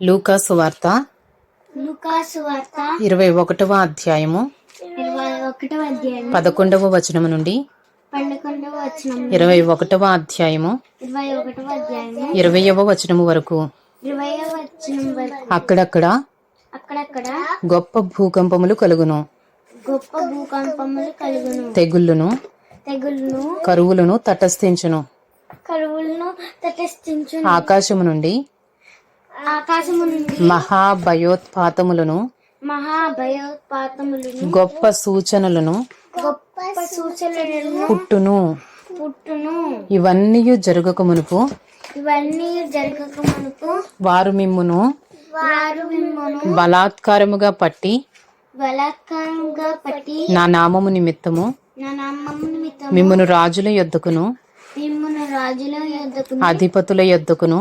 లూకా సువార్త 21వ అధ్యాయము 11వ వచనము నుండి 21వ అధ్యాయము 20వ వచనము వరకు అక్కడక్కడ గొప్ప భూకంపములు కలుగును, తెగుళ్ళును కరువులను తటస్థించును. ఆకాశము నుండి మహాభయోత్పాతములను గొప్ప సూచనలను పుట్టును. ఇవన్నీ జరగక మునుపు వారు మిమ్మును బలాత్కారముగా పట్టి నా నామము నిమిత్తము మిమ్మును రాజుల యొద్దకును అధిపతుల యొద్దకును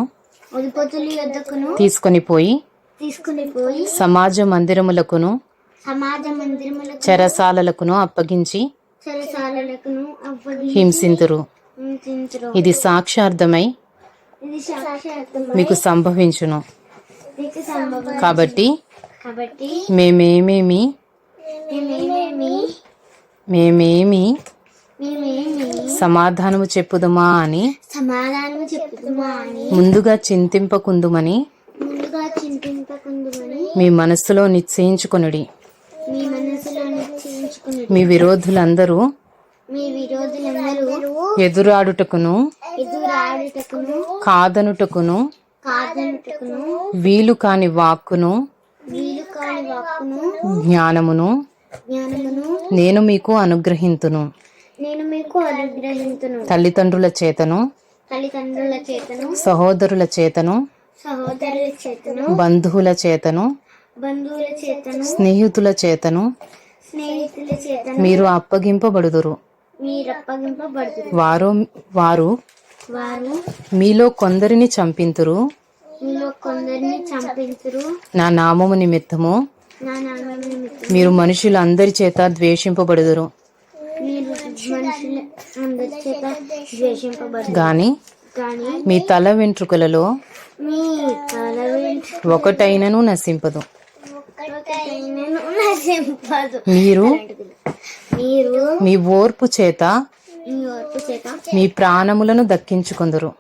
తీసుకొని పోయి సమాజ మందిరములకును చెరసాలలకును అప్పగించి హింసింతురు. ఇది సాక్ష్యార్థమై మీకు సంభవించును. కాబట్టి మేమేమి సమాధానము చెప్పుదుమా అని ముందుగా చింతింపకుందుమని మీ మనస్సులో నిశ్చయించుకొనుడి. మీ విరోధులందరూ ఎదురాడుటకును కాదనుటకును వీలు కాని వాక్కును జ్ఞానమును నేను మీకు అనుగ్రహింతును. తల్లిదండ్రుల చేతను సహోదరుల చేతను బంధువుల చేతను స్నేహితుల చేతను మీరు అప్పగింపబడుదురు. వారు మీలో కొందరిని చంపింతురు. నా నామము నిమిత్తము మీరు మనుషులందరి చేత ద్వేషింపబడుదురు. గాని మీ తల వెంట్రుకలలో ఒకటైనను నశింపదు. మీరు మీ ఓర్పు చేత మీ ప్రాణములను దక్కించుకొందురు.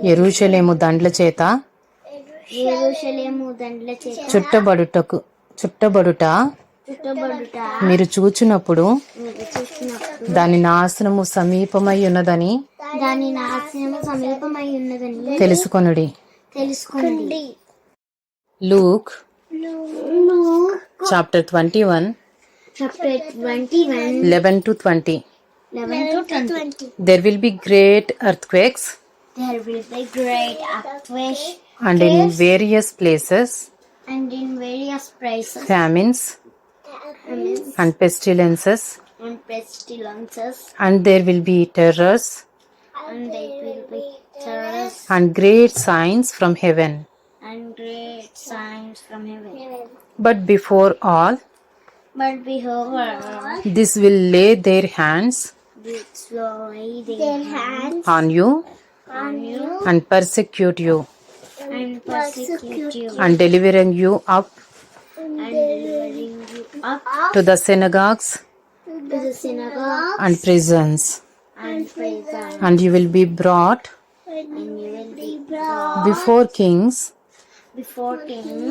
యెరూషలేము దండ్ల చేత చుట్టబడుట మీరు చూచినప్పుడు దాని నాశనము సమీపమై ఉన్నదని తెలుసుకొనుడి. Luke chapter 21 11-20. There will be great earthquakes and in various places famines and pestilences and there will be terrors and great signs from heaven. But before all this will lay their hands on you and persecute you and delivering you up to the synagogues and prisons, and you will be brought before kings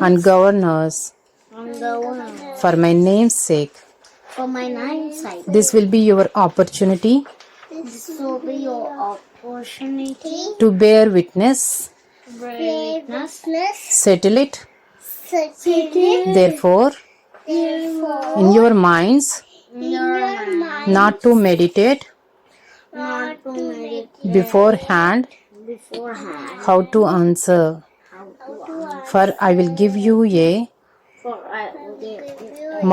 and governors for my name's sake. This will be your opportunity to bear witness. Settle it. Therefore, in your minds, not to meditate beforehand how to answer. For I will give you a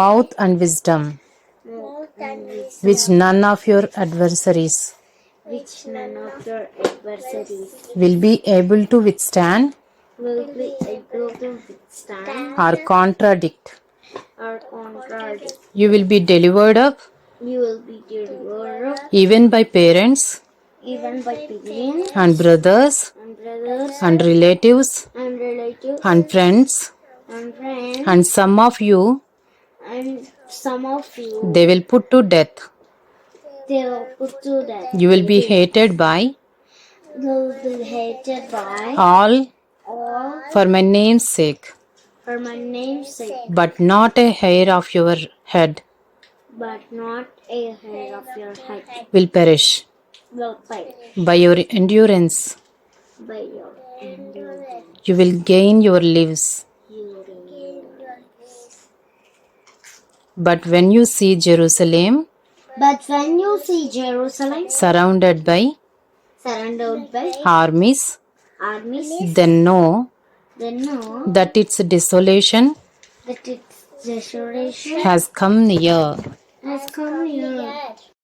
mouth and wisdom, which none of your adversaries will be able to withstand or contradict. You will be delivered up even by parents and brothers and relatives relatives and friends, and friends, and some of you and some of you they will put to death. they will put to death. You will be hated by They will be hated by all all for my name's sake, for my name's sake, but not a hair of your head but not a hair of your head will perish. will perish. By your endurance, By your endurance, you will gain your lives. you will gain your lives. But when you see Jerusalem But when you see Jerusalem surrounded by surrounded by armies, armies, then know then know that its desolation that its desolation has come near. has come near.